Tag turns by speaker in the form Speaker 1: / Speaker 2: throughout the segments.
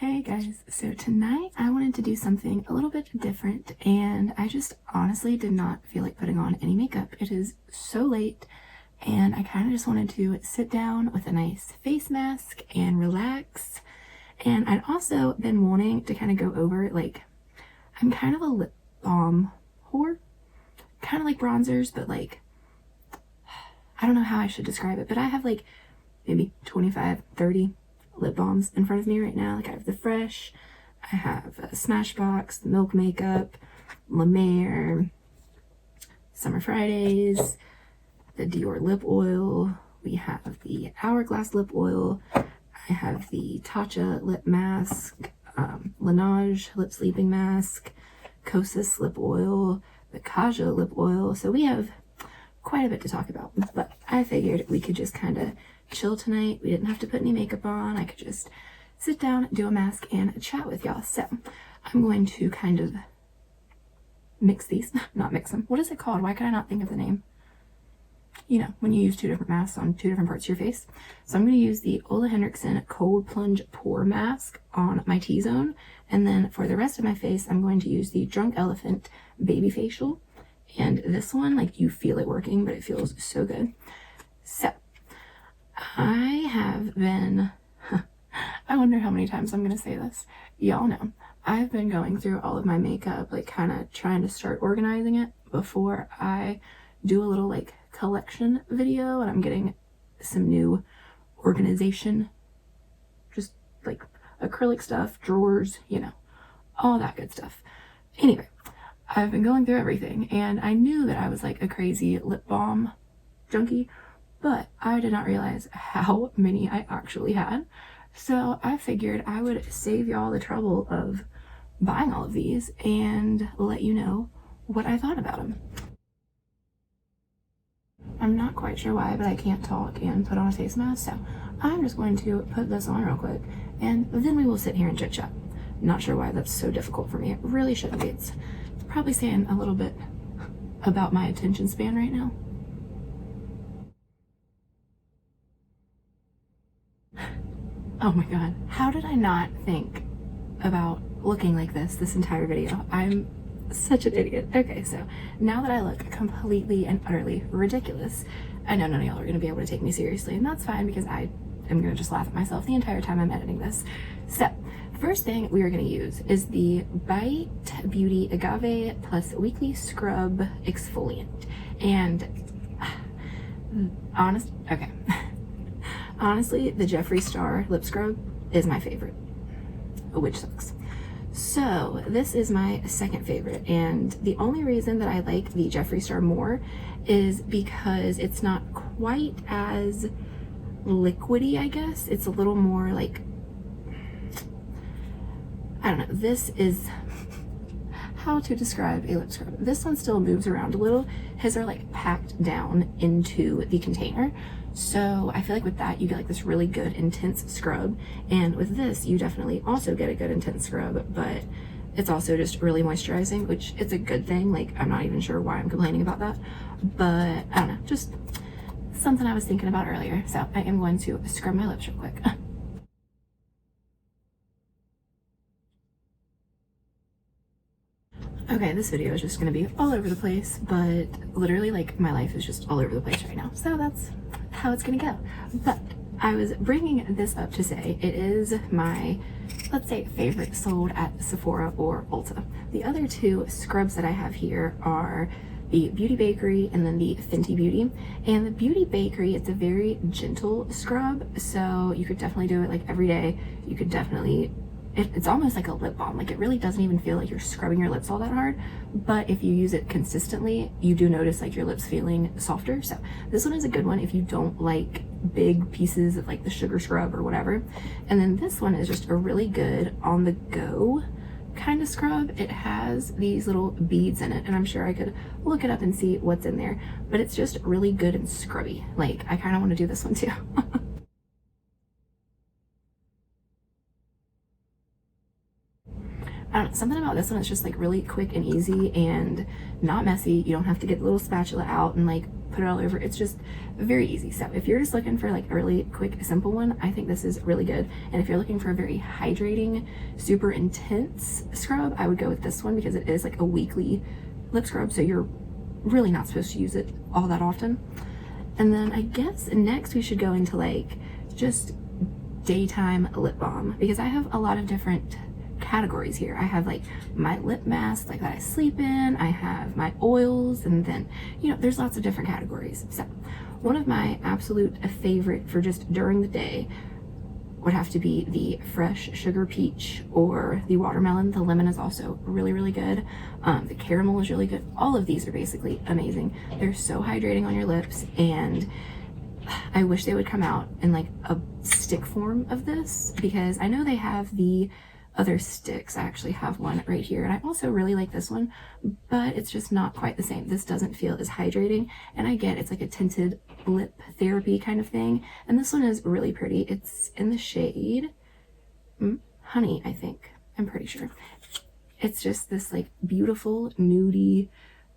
Speaker 1: Hey guys, so tonight I wanted to do something a little bit different, and I just honestly did not feel like putting on any makeup. It is so late and I kind of just wanted to sit down with a nice face mask and relax. And I'd also been wanting to kind of go over, like, I'm kind of a lip balm whore, kind of like bronzers, but like, I don't know how I should describe it, but I have like maybe 25, 30 lip balms in front of me right now. Like, I have the Fresh, I have Smashbox, the Milk Makeup, La Mer, Summer Fridays, the Dior lip oil, we have the Hourglass lip oil, I have the Tatcha lip mask, Laneige lip sleeping mask, Kosas lip oil, the Kaja lip oil. So we have quite a bit to talk about, but I figured we could just kind of chill tonight. We didn't have to put any makeup on. I could just sit down, do a mask, and chat with y'all. So I'm going to kind of mix these, not mix them. What is it called? Why can I not think of the name? You know, when you use two different masks on two different parts of your face. So I'm going to use the Ole Henriksen Cold Plunge Pore Mask on my T-zone. And then for the rest of my face, I'm going to use the Drunk Elephant Baby Facial. And this one, like, you feel it working, but it feels so good. So I have been, I wonder how many times I'm going to say this. Y'all know, I've been going through all of my makeup, like kind of trying to start organizing it before I do a little like collection video, and I'm getting some new organization, just like acrylic stuff, drawers, you know, all that good stuff. Anyway, I've been going through everything, and I knew that I was like a crazy lip balm junkie, but I did not realize how many I actually had. So I figured I would save y'all the trouble of buying all of these and let you know what I thought about them. I'm not quite sure why, but I can't talk and put on a face mask, so I'm just going to put this on real quick, and then we will sit here and chit chat. Not sure why that's so difficult for me. It really shouldn't be. It's probably saying a little bit about my attention span right now. Oh my god, how did I not think about looking like this entire video? I'm such an idiot. Okay, so now that I look completely and utterly ridiculous, I know none of y'all are going to be able to take me seriously, and that's fine because I am going to just laugh at myself the entire time I'm editing this. So, first thing we are going to use is the Bite Beauty Agave Plus Weekly Scrub Exfoliant. And honestly, the Jeffree Star lip scrub is my favorite, which sucks. So this is my second favorite, and the only reason that I like the Jeffree Star more is because it's not quite as liquidy, I guess. It's a little more like, I don't know, this is how to describe a lip scrub. This one still moves around a little. His are like packed down into the container. So I feel like with that, you get like this really good intense scrub. And with this, you definitely also get a good intense scrub, but it's also just really moisturizing, which it's a good thing. Like, I'm not even sure why I'm complaining about that, but I don't know, just something I was thinking about earlier. So I am going to scrub my lips real quick. Okay, this video is just gonna be all over the place, but literally, like, my life is just all over the place right now. So that's how it's gonna go. But I was bringing this up to say it is my, let's say, favorite sold at Sephora or Ulta. The other two scrubs that I have here are the Beauty Bakery and then the Fenty Beauty. And the Beauty Bakery, it's a very gentle scrub, so you could definitely do it like every day. You could definitely, it's almost like a lip balm. Like, it really doesn't even feel like you're scrubbing your lips all that hard, but if you use it consistently, you do notice like your lips feeling softer. So this one is a good one if you don't like big pieces of like the sugar scrub or whatever. And then this one is just a really good on the go kind of scrub. It has these little beads in it, and I'm sure I could look it up and see what's in there, but it's just really good and scrubby. Like, I kind of want to do this one too. I don't know, something about this one is just like really quick and easy and not messy. You don't have to get the little spatula out and like put it all over. It's just very easy. So if you're just looking for like a really quick, simple one, I think this is really good. And if you're looking for a very hydrating, super intense scrub, I would go with this one because it is like a weekly lip scrub. So you're really not supposed to use it all that often. And then I guess next we should go into like just daytime lip balm, because I have a lot of different categories here. I have like my lip mask like that I sleep in, I have my oils, and then, you know, there's lots of different categories. So one of my absolute favorite for just during the day would have to be the fresh sugar peach or the watermelon. The lemon is also really, really good. The caramel is really good. All of these are basically amazing. They're so hydrating on your lips, and I wish they would come out in like a stick form of this, because I know they have the other sticks. I actually have one right here, and I also really like this one, but it's just not quite the same. This doesn't feel as hydrating, and I get it's like a tinted lip therapy kind of thing, and this one is really pretty. It's in the shade Honey, I think. I'm pretty sure. It's just this like beautiful nudie,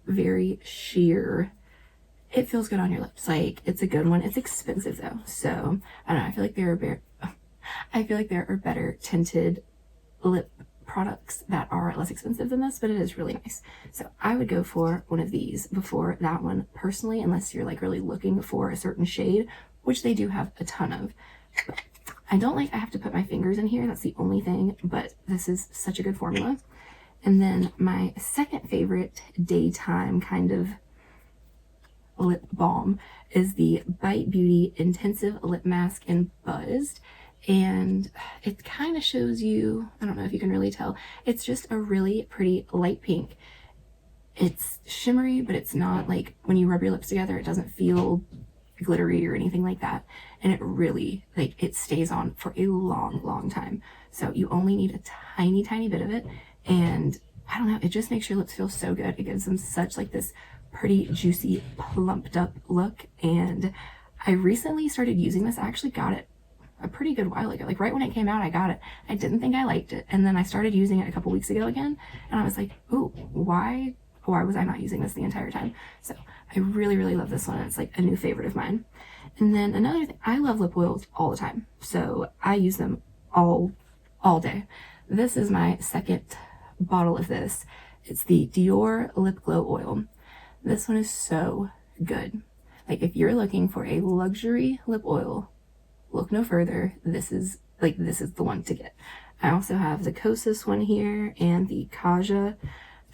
Speaker 1: very sheer. It feels good on your lips. Like, it's a good one. It's expensive though, so I don't know. I feel like there are better tinted lip products that are less expensive than this, but it is really nice. So I would go for one of these before that one personally, unless you're like really looking for a certain shade, which they do have a ton of. But I don't like I have to put my fingers in here. That's the only thing, but this is such a good formula. And then my second favorite daytime kind of lip balm is the Bite Beauty Intensive Lip Mask in Buzzed. And it kind of shows you, I don't know if you can really tell, it's just a really pretty light pink. It's shimmery, but it's not like when you rub your lips together, it doesn't feel glittery or anything like that. And it really, like, it stays on for a long, long time. So you only need a tiny, tiny bit of it. And I don't know, it just makes your lips feel so good. It gives them such like this pretty juicy, plumped up look. And I recently started using this. I actually got it a pretty good while ago. Like right when it came out, I got it. I didn't think I liked it. And then I started using it a couple weeks ago again. And I was like, ooh, why was I not using this the entire time? So I really, really love this one. It's like a new favorite of mine. And then another thing, I love lip oils all the time. So I use them all day. This is my second bottle of this. It's the Dior Lip Glow Oil. This one is so good. Like if you're looking for a luxury lip oil, look no further. This is the one to get. I also have the Kosas one here and the Kaja.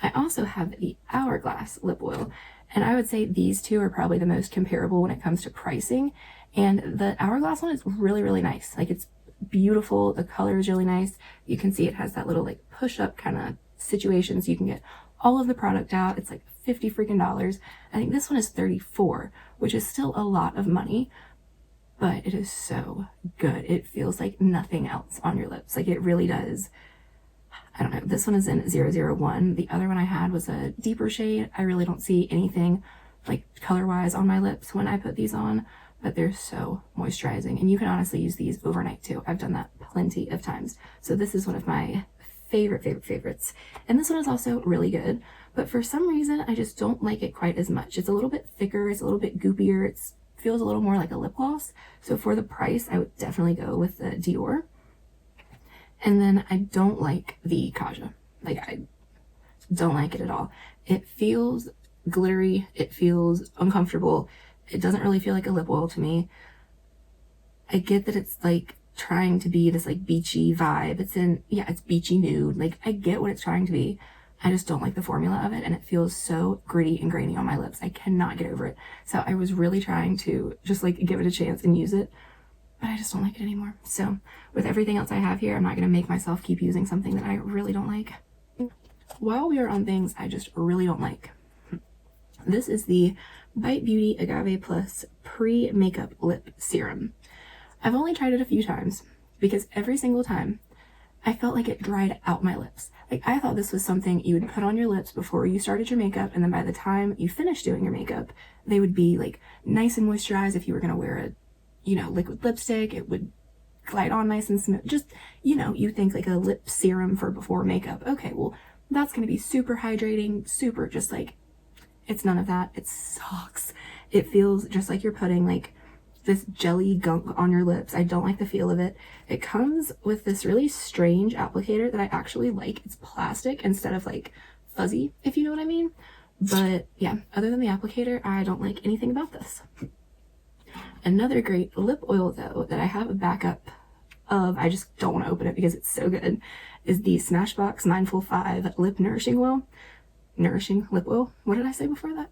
Speaker 1: I also have the Hourglass lip oil, and I would say these two are probably the most comparable when it comes to pricing. And the Hourglass one is really, really nice. Like it's beautiful. The color is really nice. You can see it has that little like push up kind of situation, so you can get all of the product out. It's like $50 freaking. I think this one is $34, which is still a lot of money, but it is so good. It feels like nothing else on your lips. Like it really does. I don't know. This one is in 001. The other one I had was a deeper shade. I really don't see anything like color-wise on my lips when I put these on, but they're so moisturizing. And you can honestly use these overnight too. I've done that plenty of times. So this is one of my favorites. And this one is also really good, but for some reason, I just don't like it quite as much. It's a little bit thicker. It's a little bit goopier. It feels a little more like a lip gloss. So for the price, I would definitely go with the Dior. And then I don't like the Kaja. Like I don't like it at all. It feels glittery. It feels uncomfortable. It doesn't really feel like a lip oil to me. I get that it's like trying to be this like beachy vibe. It's beachy nude. Like I get what it's trying to be. I just don't like the formula of it, and it feels so gritty and grainy on my lips. I cannot get over it. So I was really trying to just like give it a chance and use it, but I just don't like it anymore. So with everything else I have here, I'm not going to make myself keep using something that I really don't like. While we are on things I just really don't like, this is the Bite Beauty Agave Plus Pre-Makeup Lip Serum. I've only tried it a few times because every single time I felt like it dried out my lips. Like I thought this was something you would put on your lips before you started your makeup, and then by the time you finished doing your makeup, they would be like nice and moisturized. If you were going to wear a, liquid lipstick, it would glide on nice and smooth. Just, you think like a lip serum for before makeup. Okay, well, that's going to be super hydrating, super just like, it's none of that. It sucks. It feels just like you're putting like this jelly gunk on your lips. I don't like the feel of it. It comes with this really strange applicator that I actually like. It's plastic instead of like fuzzy, if you know what I mean. But yeah, other than the applicator, I don't like anything about this. Another great lip oil though that I have a backup of, I just don't want to open it because it's so good, is the Smashbox Mindful 5 Lip Nourishing Oil. Nourishing lip oil. What did I say before that?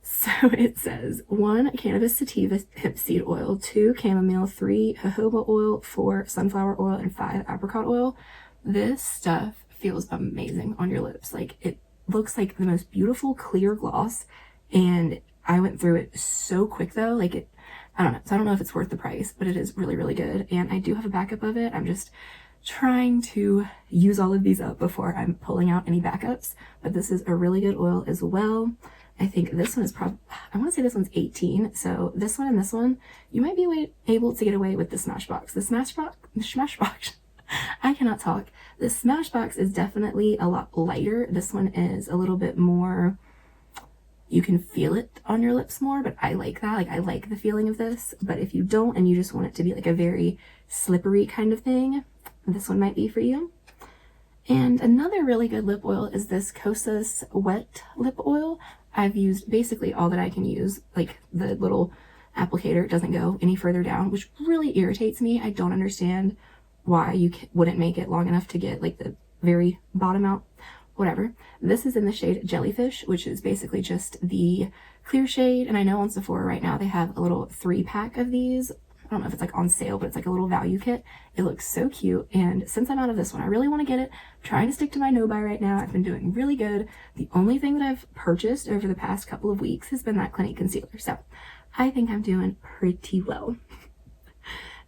Speaker 1: So it says 1 cannabis sativa hemp seed oil, 2 chamomile, 3 jojoba oil, 4 sunflower oil, and 5 apricot oil. This stuff feels amazing on your lips. Like, it looks like the most beautiful clear gloss, and I went through it so quick though. Like, it, I don't know. So I don't know if it's worth the price, but it is really, really good. And I do have a backup of it. I'm just trying to use all of these up before I'm pulling out any backups. But this is a really good oil as well. I think this one is probably, I want to say this one's 18. So this one and this one, you might be able to get away with the Smashbox. The Smashbox, I cannot talk. The Smashbox is definitely a lot lighter. This one is a little bit more, you can feel it on your lips more, but I like that. Like, I like the feeling of this. But if you don't and you just want it to be like a very slippery kind of thing, this one might be for you. And another really good lip oil is this Kosas Wet Lip Oil. I've used basically all that I can use. Like, the little applicator doesn't go any further down, which really irritates me. I don't understand why you wouldn't make it long enough to get like the very bottom out. Whatever. This is in the shade Jellyfish, which is basically just the clear shade. And I know on Sephora right now they have a little 3-pack of these. I don't know if it's like on sale, but it's like a little value kit. It looks so cute. And since I'm out of this one, I really want to get it. I'm trying to stick to my no-buy right now. I've been doing really good. The only thing that I've purchased over the past couple of weeks has been that Clinique concealer. So I think I'm doing pretty well.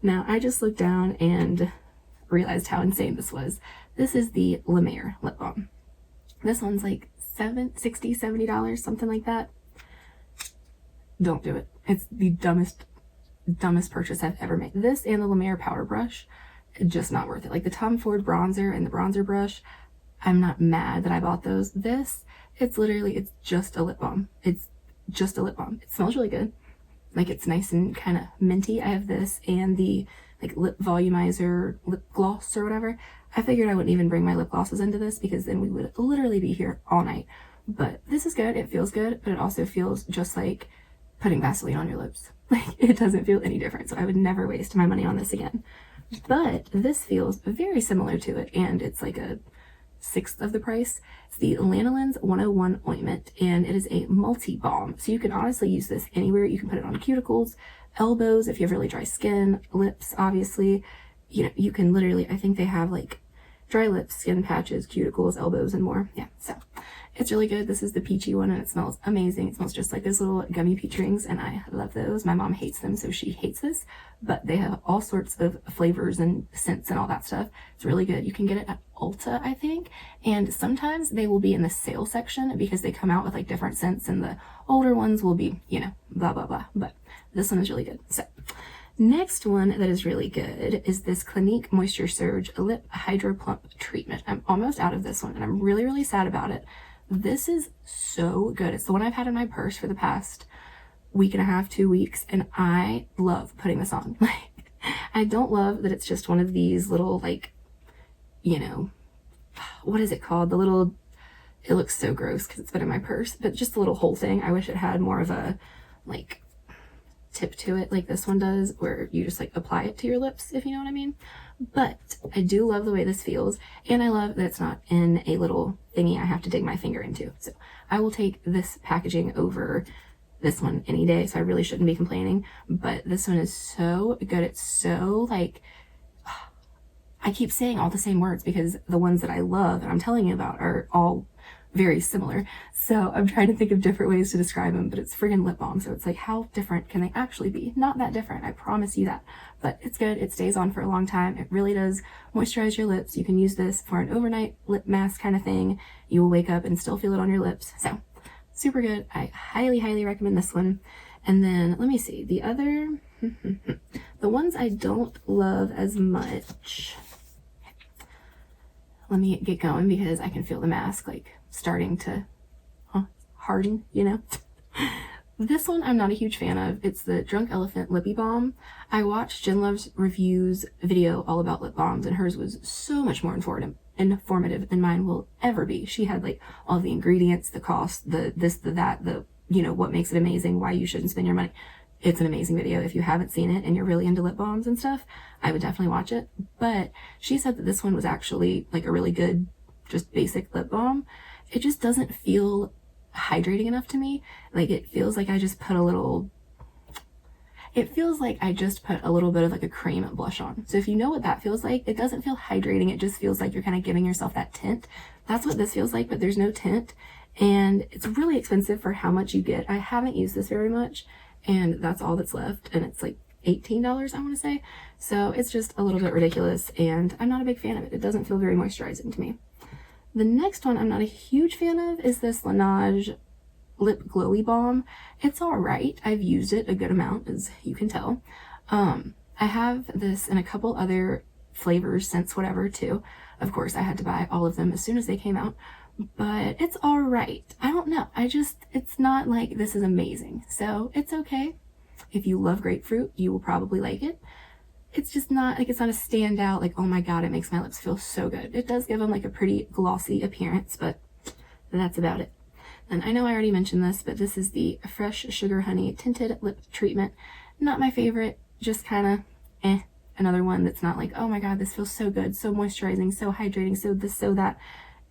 Speaker 1: Now, I just looked down and realized how insane this was. This is the La Mer lip balm. This one's like $60, $70, something like that. Don't do it. It's the dumbest purchase I've ever made. This and the La Mer powder brush, just not worth it. Like the Tom Ford bronzer and the bronzer brush, I'm not mad that I bought those. This, it's literally, it's just a lip balm. It's just a lip balm. It smells really good. Like, it's nice and kind of minty. I have this and the like lip volumizer lip gloss or whatever. I figured I wouldn't even bring my lip glosses into this because then we would literally be here all night. But this is good. It feels good, but it also feels just like putting Vaseline on your lips. Like, it doesn't feel any different. So I would never waste my money on this again. But this feels very similar to it, and it's like a 1/6 of the price. It's the Lanoline's 101 ointment, and it is a multi-balm. So you can honestly use this anywhere. You can put it on cuticles, elbows, if you have really dry skin, lips, obviously. You know, you can literally, I think they have like dry lips, skin patches, cuticles, elbows, and more. Yeah, so it's really good. This is the peachy one, and it smells amazing. It smells just like those little gummy peach rings, and I love those. My mom hates them, so she hates this, but they have all sorts of flavors and scents and all that stuff. It's really good. You can get it at Ulta, I think, and sometimes they will be in the sale section because they come out with like different scents, and the older ones will be, you know, blah, blah, blah, but this one is really good. So next one that is really good is this Clinique Moisture Surge Lip Hydro Plump Treatment. I'm almost out of this one, and I'm really, really sad about it. This is so good. It's the one I've had in my purse for the past week and a half, 2 weeks, and I love putting this on. Like, I don't love that it's just one of these little, like, you know, what is it called? The little, it looks so gross because it's been in my purse, but just the little whole thing. I wish it had more of a, like, tip to it like this one does, where you just like apply it to your lips, if you know what I mean. But I do love the way this feels, and I love that it's not in a little thingy I have to dig my finger into. So I will take this packaging over this one any day, so I really shouldn't be complaining. But this one is so good. It's so like, I keep saying all the same words because the ones that I love and I'm telling you about are all very similar. So I'm trying to think of different ways to describe them, but it's friggin' lip balm. So it's like, how different can they actually be? Not that different, I promise you that. But it's good. It stays on for a long time. It really does moisturize your lips. You can use this for an overnight lip mask kind of thing. You will wake up and still feel it on your lips. So super good. I highly, highly recommend this one. And then let me see the other, the ones I don't love as much. Let me get going because I can feel the mask like starting to harden, you know. This one I'm not a huge fan of. It's the Drunk Elephant Lippy Balm. I watched Jen Love's reviews video all about lip balms, and hers was so much more informative than mine will ever be. She had like all the ingredients, the cost, the this, the that, the, you know, what makes it amazing, why you shouldn't spend your money. It's an amazing video. If you haven't seen it and you're really into lip balms and stuff, I would definitely watch it. But she said that this one was actually like a really good, just basic lip balm. It just doesn't feel hydrating enough to me. Like, it feels like I just put a little bit of like a cream blush on. So if you know what that feels like, it doesn't feel hydrating. It just feels like you're kind of giving yourself that tint. That's what this feels like, but there's no tint, and it's really expensive for how much you get. I haven't used this very much, and that's all that's left, and it's like $18, I want to say. So it's just a little bit ridiculous, and I'm not a big fan of it. It doesn't feel very moisturizing to me. The next one I'm not a huge fan of is this Laneige Lip Glowy Balm. It's all right. I've used it a good amount, as you can tell. I have this in a couple other flavors since whatever too. Of course, I had to buy all of them as soon as they came out, but it's all right. I don't know. It's not like this is amazing. So it's okay. If you love grapefruit, you will probably like it. It's just not like, it's not a standout, like, oh my god, it makes my lips feel so good. It does give them like a pretty glossy appearance, but that's about it. And I know I already mentioned this, but this is the Fresh Sugar Honey Tinted Lip Treatment. Not my favorite, just kind of Another one that's not like, oh my god, this feels so good, so moisturizing, so hydrating, so this, so that.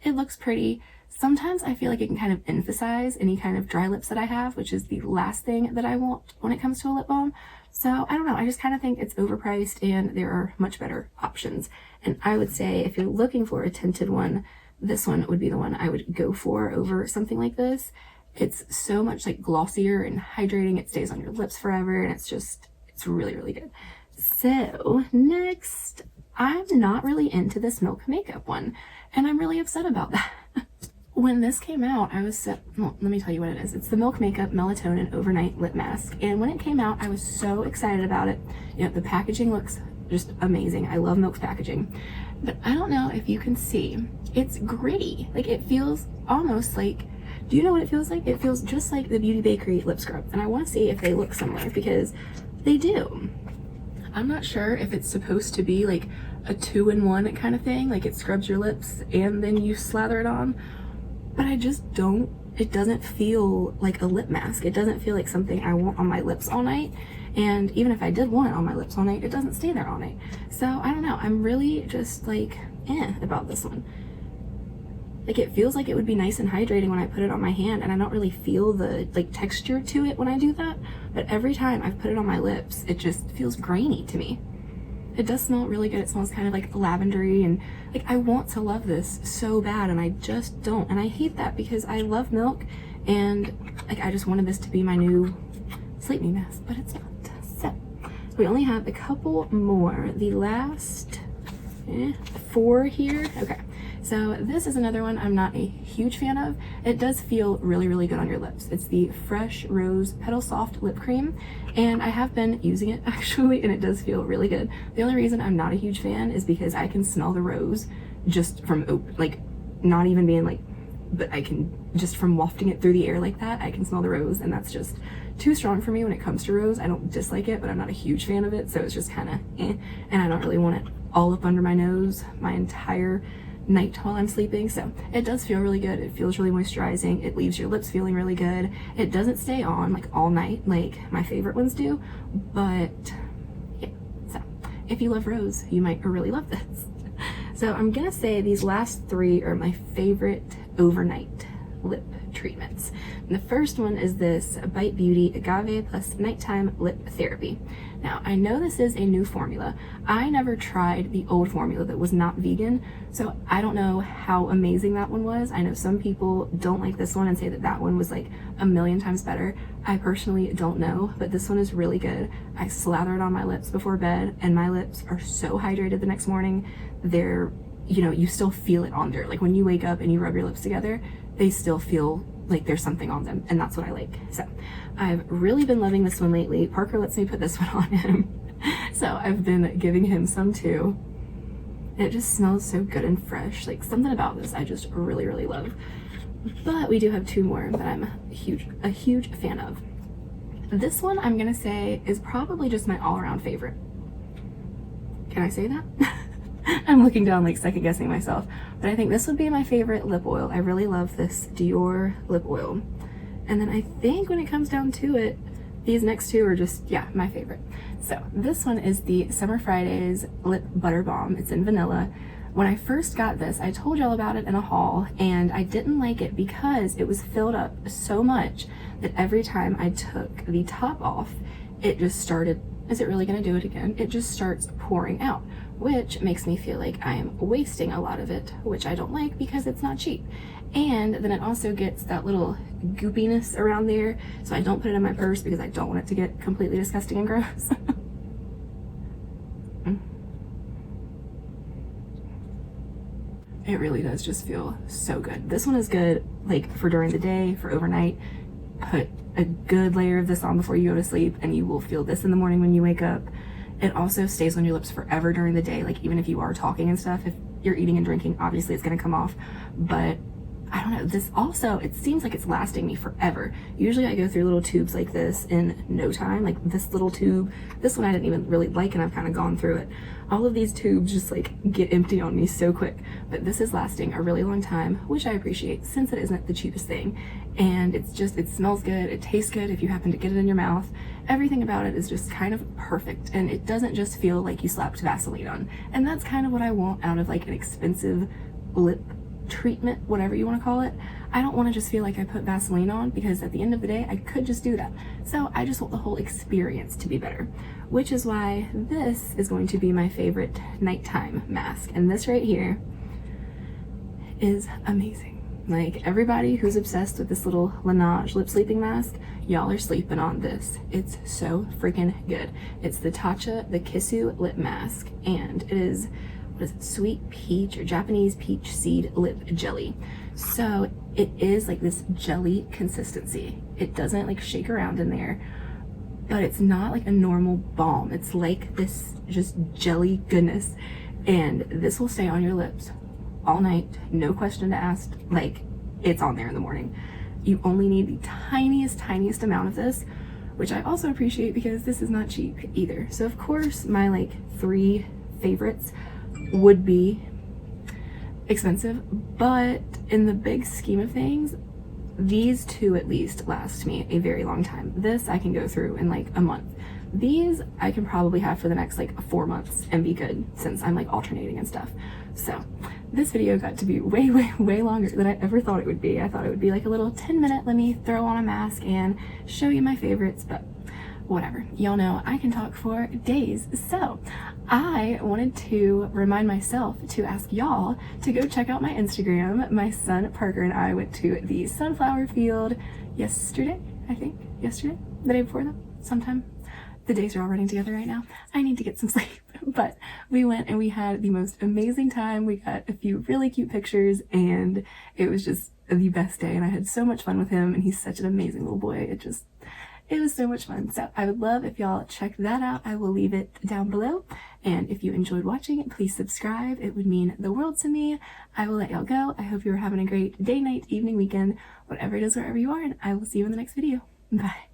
Speaker 1: It looks pretty. Sometimes I feel like it can kind of emphasize any kind of dry lips that I have, which is the last thing that I want when it comes to a lip balm. So I don't know, I just kind of think it's overpriced and there are much better options. And I would say if you're looking for a tinted one, this one would be the one I would go for over something like this. It's so much like glossier and hydrating. It stays on your lips forever, and it's really, really good. So next, I'm not really into this Milk Makeup one, and I'm really upset about that. When this came out, I was well, let me tell you what it is. It's the Milk Makeup Melatonin Overnight Lip Mask. And when it came out, I was so excited about it. You know, the packaging looks just amazing. I love Milk's packaging. But I don't know if you can see. It's gritty. Like, it feels almost like, do you know what it feels like? It feels just like the Beauty Bakery lip scrub. And I want to see if they look similar, because they do. I'm not sure if it's supposed to be like a 2-in-1 kind of thing. Like, it scrubs your lips and then you slather it on. But I just don't, it doesn't feel like a lip mask. It doesn't feel like something I want on my lips all night. And even if I did want it on my lips all night, it doesn't stay there all night. So I don't know, I'm really just like, about this one. Like, it feels like it would be nice and hydrating when I put it on my hand, and I don't really feel the like texture to it when I do that. But every time I've put it on my lips, it just feels grainy to me. It does smell really good. It smells kind of like lavendery, and like, I want to love this so bad, and I just don't. And I hate that, because I love Milk, and like, I just wanted this to be my new Sleep Me mask, but it's not. So we only have a couple more. The last 4 here. Okay. So this is another one I'm not a huge fan of. It does feel really, really good on your lips. It's the Fresh Rose Petal Soft Lip Cream, and I have been using it actually, and it does feel really good. The only reason I'm not a huge fan is because I can smell the rose just from, like, not even being like, but I can, just from wafting it through the air like that, I can smell the rose, and that's just too strong for me when it comes to rose. I don't dislike it, but I'm not a huge fan of it, so it's just kind of and I don't really want it all up under my nose my entire night while I'm sleeping. So it does feel really good. It feels really moisturizing. It leaves your lips feeling really good. It doesn't stay on like all night like my favorite ones do, but yeah. So if you love rose, you might really love this. So I'm gonna say these last 3 are my favorite overnight lip treatments. And the first one is this Bite Beauty Agave Plus Nighttime Lip Therapy. Now, I know this is a new formula. I never tried the old formula that was not vegan, so I don't know how amazing that one was. I know some people don't like this one and say that that one was like a million times better. I personally don't know, but this one is really good. I slather it on my lips before bed, and my lips are so hydrated the next morning. They're, you know, you still feel it on there. Like, when you wake up and you rub your lips together, they still feel like there's something on them, and that's what I like. So I've really been loving this one lately. Parker lets me put this one on him, so I've been giving him some too. It just smells so good and fresh. Like, something about this I just really, really love. But we do have 2 more that I'm a huge fan of. This one I'm gonna say is probably just my all-around favorite. Can I say that? I'm looking down like second guessing myself, but I think this would be my favorite lip oil. I really love this Dior lip oil. And then I think when it comes down to it, these next two are just, yeah, my favorite. So this one is the Summer Fridays Lip Butter Balm. It's in vanilla. When I first got this, I told y'all about it in a haul, and I didn't like it because it was filled up so much that every time I took the top off, it just started, is it really gonna do it again? It just starts pouring out, which makes me feel like I am wasting a lot of it, which I don't like because it's not cheap. And then it also gets that little goopiness around there, so I don't put it in my purse because I don't want it to get completely disgusting and gross. It really does just feel so good. This one is good like for during the day, for overnight. Put a good layer of this on before you go to sleep and you will feel this in the morning when you wake up. It also stays on your lips forever during the day, like even if you are talking and stuff. If you're eating and drinking, obviously it's gonna come off, but I don't know, this also, it seems like it's lasting me forever. Usually I go through little tubes like this in no time, like this little tube. This one I didn't even really like and I've kind of gone through it. All of these tubes just like get empty on me so quick, but this is lasting a really long time, which I appreciate since it isn't the cheapest thing. And it's just, it smells good, it tastes good if you happen to get it in your mouth. Everything about it is just kind of perfect, and it doesn't just feel like you slapped Vaseline on. And that's kind of what I want out of like an expensive lip treatment, whatever you want to call it. I don't want to just feel like I put Vaseline on, because at the end of the day I could just do that. So I just want the whole experience to be better, which is why this is going to be my favorite nighttime mask. And this right here is amazing. Like, everybody who's obsessed with this little Laneige lip sleeping mask, y'all are sleeping on this. It's so freaking good. It's the Tatcha the Kissu lip mask, and it is, what is it, sweet peach or Japanese peach seed lip jelly. So it is like this jelly consistency. It doesn't like shake around in there, but it's not like a normal balm. It's like this just jelly goodness, and this will stay on your lips all night, no question to ask. Like, it's on there in the morning. You only need the tiniest amount of this, which I also appreciate because this is not cheap either. So of course my like 3 favorites would be expensive, but in the big scheme of things, these 2 at least last me a very long time. This I can go through in like a month. These I can probably have for the next like 4 months and be good, since I'm like alternating and stuff. So this video got to be way longer than I ever thought it would be. I thought it would be like a little 10-minute, let me throw on a mask and show you my favorites, but whatever. Y'all know I can talk for days. So I wanted to remind myself to ask y'all to go check out my Instagram. My son Parker and I went to the sunflower field yesterday, I think. Yesterday? The day before that? Sometime. The days are all running together right now. I need to get some sleep. But we went and we had the most amazing time. We got a few really cute pictures, and it was just the best day. And I had so much fun with him, and he's such an amazing little boy. It was so much fun. So I would love if y'all check that out. I will leave it down below. And if you enjoyed watching, please subscribe. It would mean the world to me. I will let y'all go. I hope you're having a great day, night, evening, weekend, whatever it is, wherever you are. And I will see you in the next video. Bye.